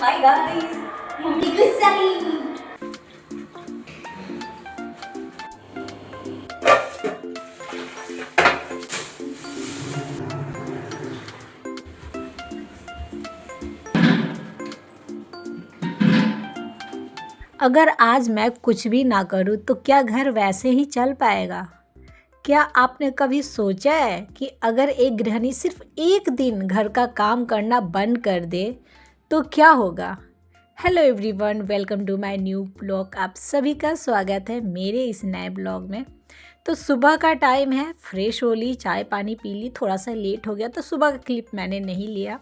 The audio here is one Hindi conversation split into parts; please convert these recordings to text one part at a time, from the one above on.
हाय गाइस, मम्मी गुस्सा ही। अगर आज मैं कुछ भी ना करूँ तो क्या घर वैसे ही चल पाएगा? क्या आपने कभी सोचा है कि अगर एक गृहिणी सिर्फ एक दिन घर का काम करना बंद कर दे तो क्या होगा? Hello everyone, welcome to my new blog. आप सभी का स्वागत है मेरे इस नए ब्लॉग में। तो सुबह का टाइम है, फ्रेश हो ली, चाय पानी पी ली, थोड़ा सा लेट हो गया तो सुबह का क्लिप मैंने नहीं लिया,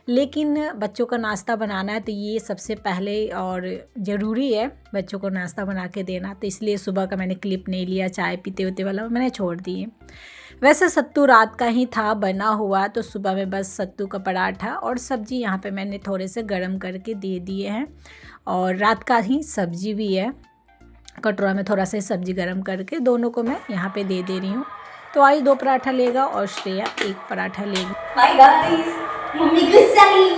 लेकिन बच्चों का नाश्ता बनाना है तो ये सबसे पहले और ज़रूरी है बच्चों को नाश्ता बना के देना, तो इसलिए सुबह का मैंने क्लिप नहीं लिया। चाय पीते होते वाला मैंने छोड़ दिए। वैसे सत्तू रात का ही था बना हुआ, तो सुबह में बस सत्तू का पराठा और सब्ज़ी यहाँ पे मैंने थोड़े से गर्म करके दे दिए हैं, और रात का ही सब्ज़ी भी है। कटोरा में थोड़ा सा सब्ज़ी गर्म करके दोनों को मैं यहाँ पे दे रही हूँ। तो आज 2 पराठा लेगा और श्रेया 1 पराठा लेगी। हाय गाइस, मम्मी गुस्सा ही।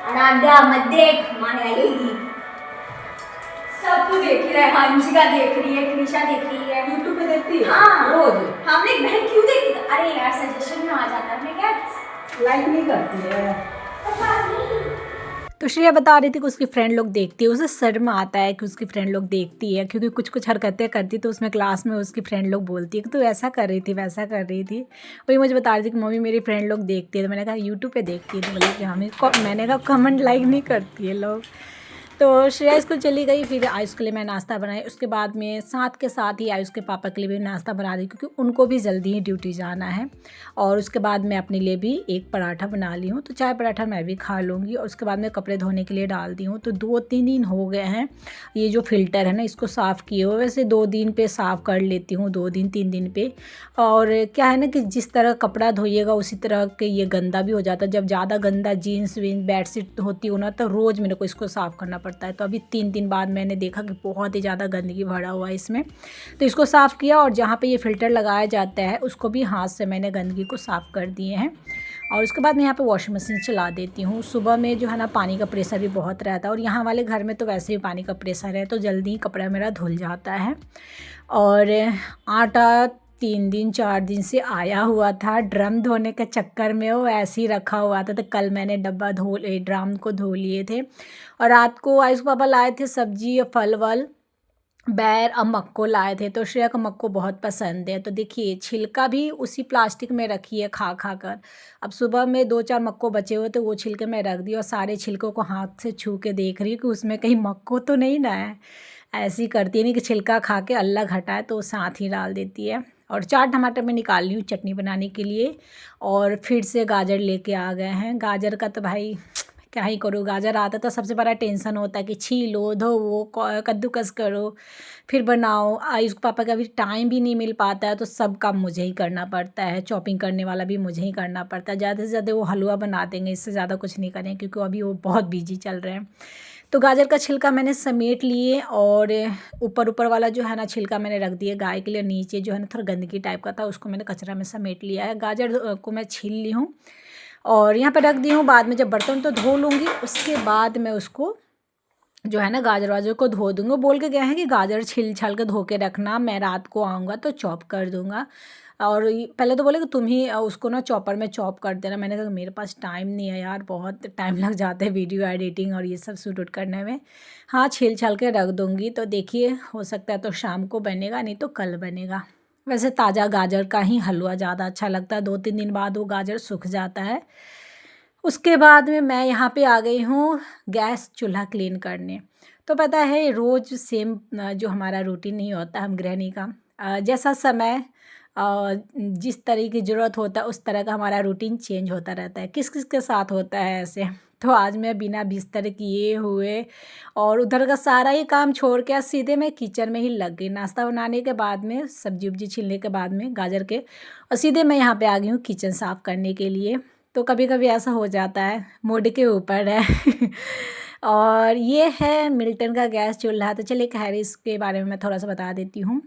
अनादा मत देख, माने आएगी। सब तो देख रहा है, हंसिका देख रही है, कृषा देख रही है। यूट्यूब पे देखती है हाँ रोज। हमने बहन क्यों देखती? अरे यार सजेशन में आ जाता है, मैं क्या लाइक नहीं करती है। पता नहीं। तो श्रेया बता रही थी कि उसकी फ्रेंड लोग देखती है, उसे शर्म आता है कि उसकी फ्रेंड लोग देखती है, क्योंकि कुछ कुछ हरकतें करती तो उसमें क्लास में उसकी फ्रेंड लोग बोलती है कि तू ऐसा कर रही थी वैसा कर रही थी। वही मुझे बता रही थी कि मम्मी मेरी फ्रेंड लोग देखती है, तो मैंने कहा यूट्यूब पे देखती है, तो बोली कि हमें मैंने कहा कमेंट लाइक नहीं करती है लोग। तो श्रेया स्कूल चली गई, फिर आयुष के लिए मैं नाश्ता बनाई। उसके बाद में साथ के साथ ही आयुष के पापा के लिए भी नाश्ता बना दी, क्योंकि उनको भी जल्दी ही ड्यूटी जाना है। और उसके बाद मैं अपने लिए भी 1 पराठा बना ली हूँ, तो चाय पराठा मैं भी खा लूँगी। और उसके बाद मैं कपड़े धोने के लिए डाल दी हूँ। तो 2-3 दिन हो गए हैं ये जो फ़िल्टर है ना, इसको साफ़ किए हुए। वैसे 2 दिन पे साफ़ कर लेती हूँ, 2 दिन 3 दिन पे। और क्या है ना कि जिस तरह कपड़ा धोइएगा उसी तरह के ये गंदा भी हो जाता है। जब ज़्यादा गंदा जीन्स वीन्स बेडशीट होती हो ना, तो रोज़ मेरे को इसको साफ़ करना पड़ता है। तो अभी 3 दिन बाद मैंने देखा कि बहुत ही ज़्यादा गंदगी भरा हुआ है इसमें, तो इसको साफ़ किया। और जहाँ पे ये फ़िल्टर लगाया जाता है उसको भी हाथ से मैंने गंदगी को साफ़ कर दिए हैं। और उसके बाद मैं यहाँ पे वॉशिंग मशीन चला देती हूँ। सुबह में जो है ना पानी का प्रेशर भी बहुत रहता है, और यहाँ वाले घर में तो वैसे ही पानी का प्रेशर है, तो जल्दी ही कपड़ा मेरा धुल जाता है। और आटा 3 दिन 4 दिन से आया हुआ था, ड्रम धोने के चक्कर में वो ऐसे ही रखा हुआ था। तो कल मैंने ड्रम को धो लिए थे। और रात को आयुष पापा लाए थे सब्जी और फल वल, बैर और मक्को लाए थे। तो श्रेया को मक्को बहुत पसंद है, तो देखिए छिलका भी उसी प्लास्टिक में रखी है खा खा कर। अब सुबह में 2-4 मक्को बचे हुए तो वो छिलके में रख दिए, और सारे छिलकों को हाथ से छू के देख रही है कि उसमें कहीं मक्को तो नहीं ना है। ऐसी करती है नहीं कि छिलका खा के अलग हटाए, तो वो साथ ही डाल देती है। और 4 टमाटर मैं निकाल ली हूँ चटनी बनाने के लिए। और फिर से गाजर लेके आ गए हैं। गाजर का तो भाई क्या ही करूँ, गाजर आता तो सबसे बड़ा टेंशन होता है कि छीलो, धोवो, कद्दूकस करो, फिर बनाओ। आयुष पापा का भी टाइम भी नहीं मिल पाता है, तो सब काम मुझे ही करना पड़ता है। चॉपिंग करने वाला भी मुझे ही करना पड़ता है। ज़्यादा से ज़्यादा वो हलवा बना देंगे, इससे ज़्यादा कुछ नहीं करें, क्योंकि अभी वो बहुत बिजी चल रहे हैं। तो गाजर का छिलका मैंने समेट लिए, और ऊपर ऊपर वाला जो है ना छिलका मैंने रख दिया गाय के लिए। नीचे जो है ना थोड़ा गंदगी टाइप का था, उसको मैंने कचरा में समेट लिया है। गाजर को मैं छील ली हूँ और यहाँ पे रख दी हूँ। बाद में जब बर्तन तो धो लूँगी, उसके बाद मैं उसको जो है ना गाजर वाजर को धो दूँगा। बोल के गया है कि गाजर छिल छाल के धो के रखना, मैं रात को आऊँगा तो चॉप कर दूँगा। और पहले तो बोले कि तुम ही उसको ना चॉपर में चॉप कर देना। मैंने कहा मेरे पास टाइम नहीं है यार, बहुत टाइम लग जाता है वीडियो एडिटिंग और ये सब शूट करने में। हाँ, छील छाल के रख दूँगी। तो देखिए हो सकता है तो शाम को बनेगा, नहीं तो कल बनेगा। वैसे ताज़ा गाजर का ही हलवा ज़्यादा अच्छा लगता है, 2-3 दिन बाद वो गाजर सूख जाता है। उसके बाद में मैं यहाँ पे आ गई हूँ गैस चूल्हा क्लीन करने। तो पता है रोज़ सेम जो हमारा रूटीन नहीं होता हम गृहिणी का, जैसा समय जिस तरह की ज़रूरत होता है उस तरह का हमारा रूटीन चेंज होता रहता है। किस किस के साथ होता है ऐसे। तो आज मैं बिना बिस्तर किए हुए और उधर का सारा ही काम छोड़ के आज सीधे मैं किचन में ही लग गई। नाश्ता बनाने के बाद में, सब्जी उब्जी छीलने के बाद में गाजर के, और सीधे मैं यहाँ पे आ गई हूँ किचन साफ़ करने के लिए। तो कभी कभी ऐसा हो जाता है, मूड के ऊपर है। और ये है मिल्टन का गैस चूल्हा। तो चलिए खैर इसके बारे में मैं थोड़ा सा बता देती हूँ।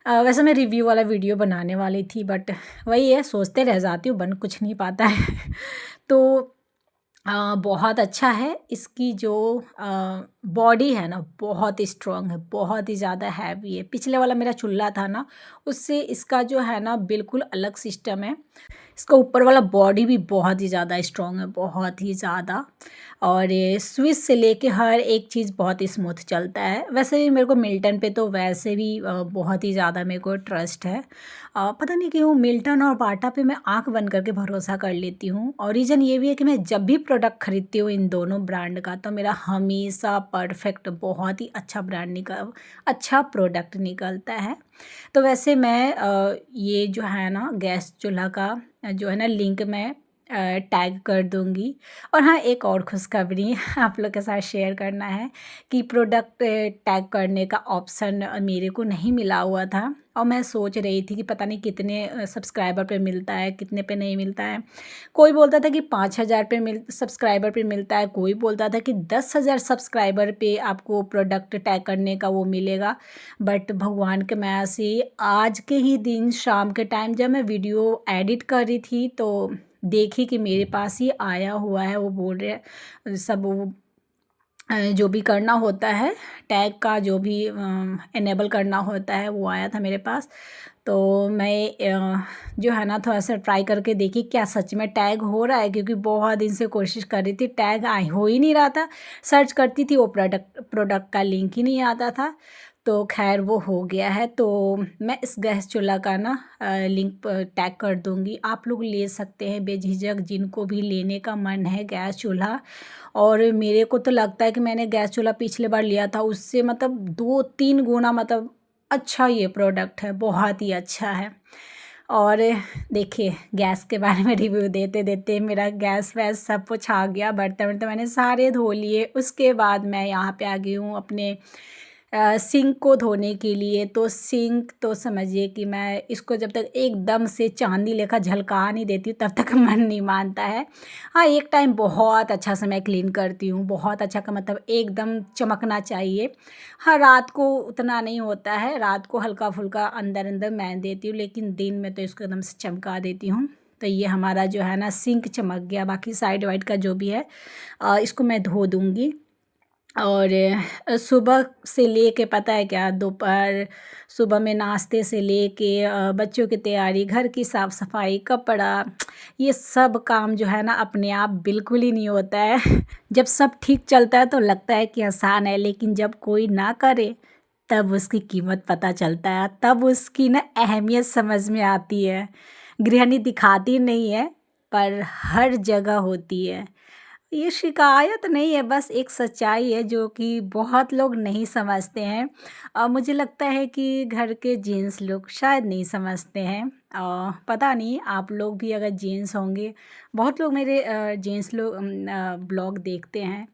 वैसे मैं रिव्यू वाला वीडियो बनाने वाली थी, बट वही है, सोचते रह जाती हूँ, बन कुछ नहीं पाता है। तो बहुत अच्छा है। इसकी जो बॉडी है ना बहुत स्ट्रॉन्ग है, बहुत ही ज़्यादा हैवी है। पिछले वाला मेरा चूल्हा था ना, उससे इसका जो है ना बिल्कुल अलग सिस्टम है। इसका ऊपर वाला बॉडी भी बहुत ही ज़्यादा स्ट्रॉन्ग है, बहुत ही ज़्यादा। और ये स्विच से लेके हर एक चीज़ बहुत ही स्मूथ चलता है। वैसे भी मेरे को मिल्टन पे तो वैसे भी बहुत ही ज़्यादा मेरे को ट्रस्ट है। पता नहीं क्यों मिल्टन और बाटा पे मैं आंख बंद करके भरोसा कर लेती हूँ। और रीज़न ये भी है कि मैं जब भी प्रोडक्ट खरीदती हूँ इन दोनों ब्रांड का, तो मेरा हमेशा परफेक्ट बहुत ही अच्छा प्रोडक्ट निकलता है। तो वैसे मैं ये जो है ना गैस चूल्हा का जो है ना लिंक मैं टैग कर दूंगी। और हाँ, एक और खुशखबरी आप लोग के साथ शेयर करना है कि प्रोडक्ट टैग करने का ऑप्शन मेरे को नहीं मिला हुआ था। और मैं सोच रही थी कि पता नहीं कितने सब्सक्राइबर पे मिलता है, कितने पे नहीं मिलता है। कोई बोलता था कि 5,000 पे सब्सक्राइबर पे मिलता है, कोई बोलता था कि 10,000 सब्सक्राइबर पे आपको प्रोडक्ट टैग करने का वो मिलेगा। बट भगवान के माया से आज के ही दिन शाम के टाइम जब मैं वीडियो एडिट कर रही थी तो देखी कि मेरे पास ही आया हुआ है। वो बोल रहे सब वो जो भी करना होता है टैग का, जो भी इनेबल करना होता है वो आया था मेरे पास। तो मैं जो है ना थोड़ा सा ट्राई करके देखी क्या सच में टैग हो रहा है, क्योंकि बहुत दिन से कोशिश कर रही थी, टैग हो ही नहीं रहा था। सर्च करती थी वो प्रोडक्ट का लिंक ही नहीं आता था। तो खैर वो हो गया है। तो मैं इस गैस चूल्हा का ना लिंक टैग कर दूंगी, आप लोग ले सकते हैं बेझिझक जिनको भी लेने का मन है गैस चूल्हा। और मेरे को तो लगता है कि मैंने गैस चूल्हा पिछले बार लिया था उससे मतलब 2-3 गुना मतलब अच्छा ये प्रोडक्ट है, बहुत ही अच्छा है। और देखिए गैस के बारे में रिव्यू देते देते मेरा गैस वैस सब कुछ आ गया, बर्तन वर्तन मैंने सारे धो लिए। उसके बाद मैं यहाँ पे आ गई हूँ अपने सिंक को धोने के लिए। तो सिंक तो समझिए कि मैं इसको जब तक एकदम से चांदी लेखा झलका नहीं देती हूँ तब तक मन नहीं मानता है। हाँ, एक टाइम बहुत अच्छा से मैं क्लीन करती हूँ, बहुत अच्छा का मतलब एकदम चमकना चाहिए। हाँ, रात को उतना नहीं होता है, रात को हल्का फुल्का अंदर अंदर मैं देती हूँ, लेकिन दिन में तो इसको एकदम से चमका देती हूँ। तो ये हमारा जो है ना सिंक चमक गया। बाकी साइड वाइड का जो भी है इसको मैं धो दूँगी। और सुबह से लेके पता है क्या, दोपहर सुबह में नाश्ते से लेके बच्चों की तैयारी, घर की साफ़ सफाई, कपड़ा, ये सब काम जो है ना अपने आप बिल्कुल ही नहीं होता है। जब सब ठीक चलता है तो लगता है कि आसान है, लेकिन जब कोई ना करे तब उसकी कीमत पता चलता है, तब उसकी ना अहमियत समझ में आती है। गृहिणी दिखाती नहीं है पर हर जगह होती है। ये शिकायत नहीं है, बस एक सच्चाई है जो कि बहुत लोग नहीं समझते हैं। मुझे लगता है कि घर के जेंट्स लोग शायद नहीं समझते हैं। पता नहीं आप लोग भी अगर जेंट्स होंगे, बहुत लोग मेरे जेंट्स लोग ब्लॉग देखते हैं,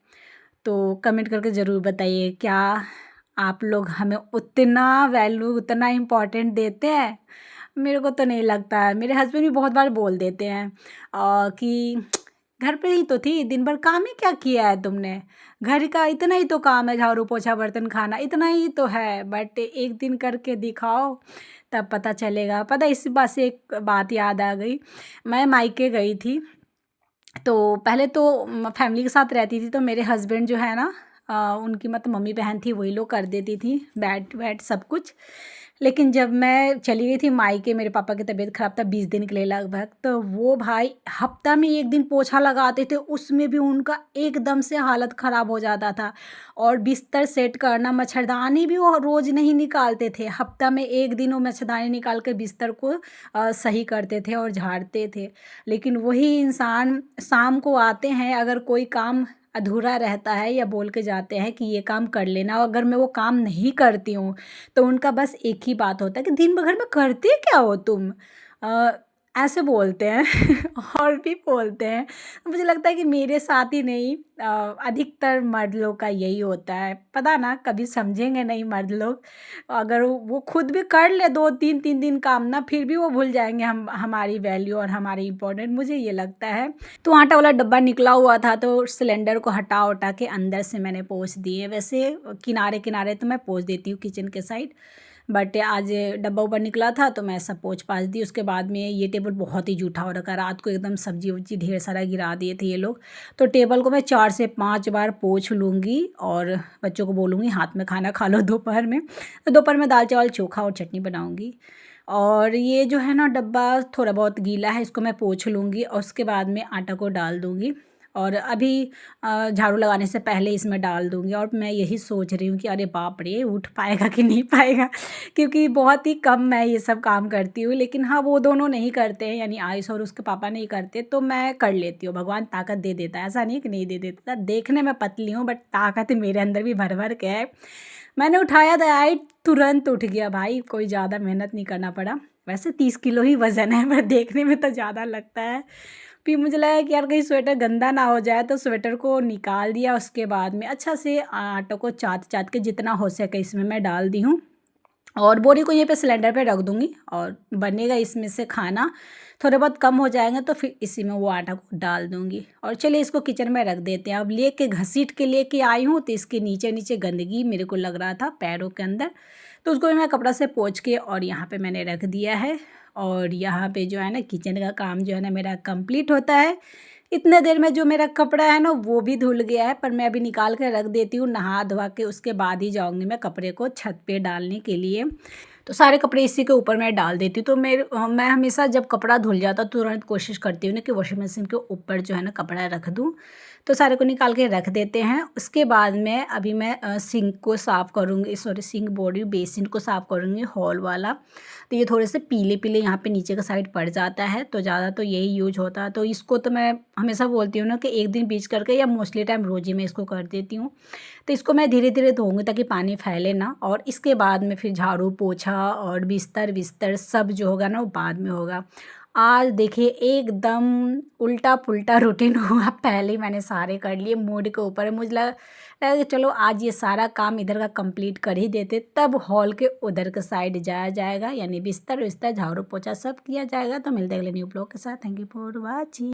तो कमेंट करके ज़रूर बताइए क्या आप लोग हमें उतना वैल्यू उतना इम्पोर्टेंट देते हैं। मेरे को तो नहीं लगता है। मेरे हस्बैंड भी बहुत बार बोल देते हैं कि घर पे ही तो थी, दिन भर काम ही क्या किया है तुमने, घर का इतना ही तो काम है, झाड़ू पोछा बर्तन खाना इतना ही तो है, बट एक दिन करके दिखाओ तब पता चलेगा। पता है, इसी बात से एक बात याद आ गई। मैं मायके गई थी, तो पहले तो फैमिली के साथ रहती थी, तो मेरे हस्बैंड जो है ना उनकी मतलब मम्मी बहन थी, वही लोग कर देती थी बैट वैट सब कुछ। लेकिन जब मैं चली गई थी मायके, मेरे पापा की तबीयत ख़राब था 20 दिन के लिए लगभग, तो वो भाई हफ्ता में एक दिन पोछा लगाते थे, उसमें भी उनका एकदम से हालत ख़राब हो जाता था। और बिस्तर सेट करना, मच्छरदानी भी वो रोज़ नहीं निकालते थे, हफ्ता में एक दिन वो मच्छरदानी निकाल के बिस्तर को सही करते थे और झाड़ते थे। लेकिन वही इंसान शाम को आते हैं, अगर कोई काम अधूरा रहता है या बोल के जाते हैं कि ये काम कर लेना, और अगर मैं वो काम नहीं करती हूँ तो उनका बस एक ही बात होता है कि दिन भर में करते क्या हो तुम, ऐसे बोलते हैं। और भी बोलते हैं। मुझे लगता है कि मेरे साथ ही नहीं अधिकतर मर्द लोग का यही होता है। पता ना कभी समझेंगे नहीं मर्द लोग, अगर वो खुद भी कर ले 2-3 दिन काम ना, फिर भी वो भूल जाएंगे हमारी वैल्यू और हमारी इम्पोर्टेंट, मुझे ये लगता है। तो आटा वाला डब्बा निकला हुआ था, तो सिलेंडर को हटा उटा के अंदर से मैंने पोंछ दिए। वैसे किनारे किनारे तो मैं पोंछ देती हूँ किचन के साइड, बट आज डब्बा ऊपर निकला था तो मैं सब पोंछ पाछ दी। उसके बाद में ये टेबल बहुत ही जूठा हो रखा, रात को एकदम सब्जी वब्जी ढेर सारा गिरा दिए थे ये लोग। तो टेबल को मैं 4 से 5 बार पोंछ लूँगी और बच्चों को बोलूँगी हाथ में खाना खा लो दोपहर में। तो दोपहर में दाल चावल चोखा और चटनी बनाऊँगी। और ये जो है ना डब्बा थोड़ा बहुत गीला है, इसको मैं पोंछ लूँगी और उसके बाद में आटा को डाल दूँगी। और अभी झाड़ू लगाने से पहले इसमें डाल दूँगी। और मैं यही सोच रही हूँ कि अरे बाप रे, उठ पाएगा कि नहीं पाएगा, क्योंकि बहुत ही कम मैं ये सब काम करती हूँ। लेकिन हाँ, वो दोनों नहीं करते हैं, यानी आयुष और उसके पापा नहीं करते, तो मैं कर लेती हूँ। भगवान ताकत दे देता है, ऐसा नहीं कि नहीं दे देता। देखने में पतली हूँ बट ताकत मेरे अंदर भी भर भर के है। मैंने उठाया था आई, तुरंत उठ गया भाई, कोई ज़्यादा मेहनत नहीं करना पड़ा। वैसे 30 किलो ही वज़न है पर देखने में तो ज़्यादा लगता है। फिर मुझे लगा कि यार कहीं स्वेटर गंदा ना हो जाए, तो स्वेटर को निकाल दिया। उसके बाद में अच्छा से आटे को चाट चाट के जितना हो सके इसमें मैं डाल दी हूँ और बोरी को यहीं पे सिलेंडर पे रख दूँगी और बनेगा इसमें से खाना। थोड़े बहुत कम हो जाएंगे तो फिर इसी में वो आटा को डाल दूँगी। और चलिए इसको किचन में रख देते हैं। अब लेके घसीट के लेके आई हूँ तो इसके नीचे नीचे गंदगी मेरे को लग रहा था पैरों के अंदर, तो उसको भी मैं कपड़ा से पोंछ के और यहाँ पे मैंने रख दिया है। और यहाँ पे जो है ना किचन का काम जो है ना मेरा कंप्लीट होता है। इतने देर में जो मेरा कपड़ा है ना वो भी धुल गया है, पर मैं अभी निकाल के रख देती हूँ। नहा धोवा के उसके बाद ही जाऊँगी मैं कपड़े को छत पे डालने के लिए। तो सारे कपड़े इसी के ऊपर मैं डाल देती हूँ। तो मैं हमेशा जब कपड़ा धुल जाता तो तुरंत कोशिश करती हूँ ना कि वॉशिंग मशीन के ऊपर जो है ना कपड़ा रख दूँ। तो सारे को निकाल के रख देते हैं। उसके बाद में अभी मैं सिंक को साफ़ करूँगी, सॉरी सिंक बॉडी बेसिन को साफ़ करूँगी, हॉल वाला। तो ये थोड़े से पीले पीले यहाँ पे नीचे का साइड पड़ जाता है, तो ज़्यादा तो यही यूज होता है। तो इसको तो मैं हमेशा बोलती हूँ ना कि एक दिन बीच करके या मोस्टली टाइम रोज़ ही मैं इसको कर देती हूँ। तो इसको मैं धीरे धीरे धोऊँगी ताकि पानी फैले ना। और इसके बाद में फिर झाड़ू पोछा और बिस्तर सब जो होगा ना वो बाद में होगा। आज देखिए एकदम उल्टा पुल्टा रूटीन हुआ, पहले ही मैंने सारे कर लिए, मूड के ऊपर है। मुझे लगा कि चलो आज ये सारा काम इधर का कंप्लीट कर ही देते, तब हॉल के उधर के साइड जाया जाएगा, यानी बिस्तर झाड़ू पोछा सब किया जाएगा। तो मिलते हैं अगले न्यू ब्लॉग के साथ। Thank you for watching.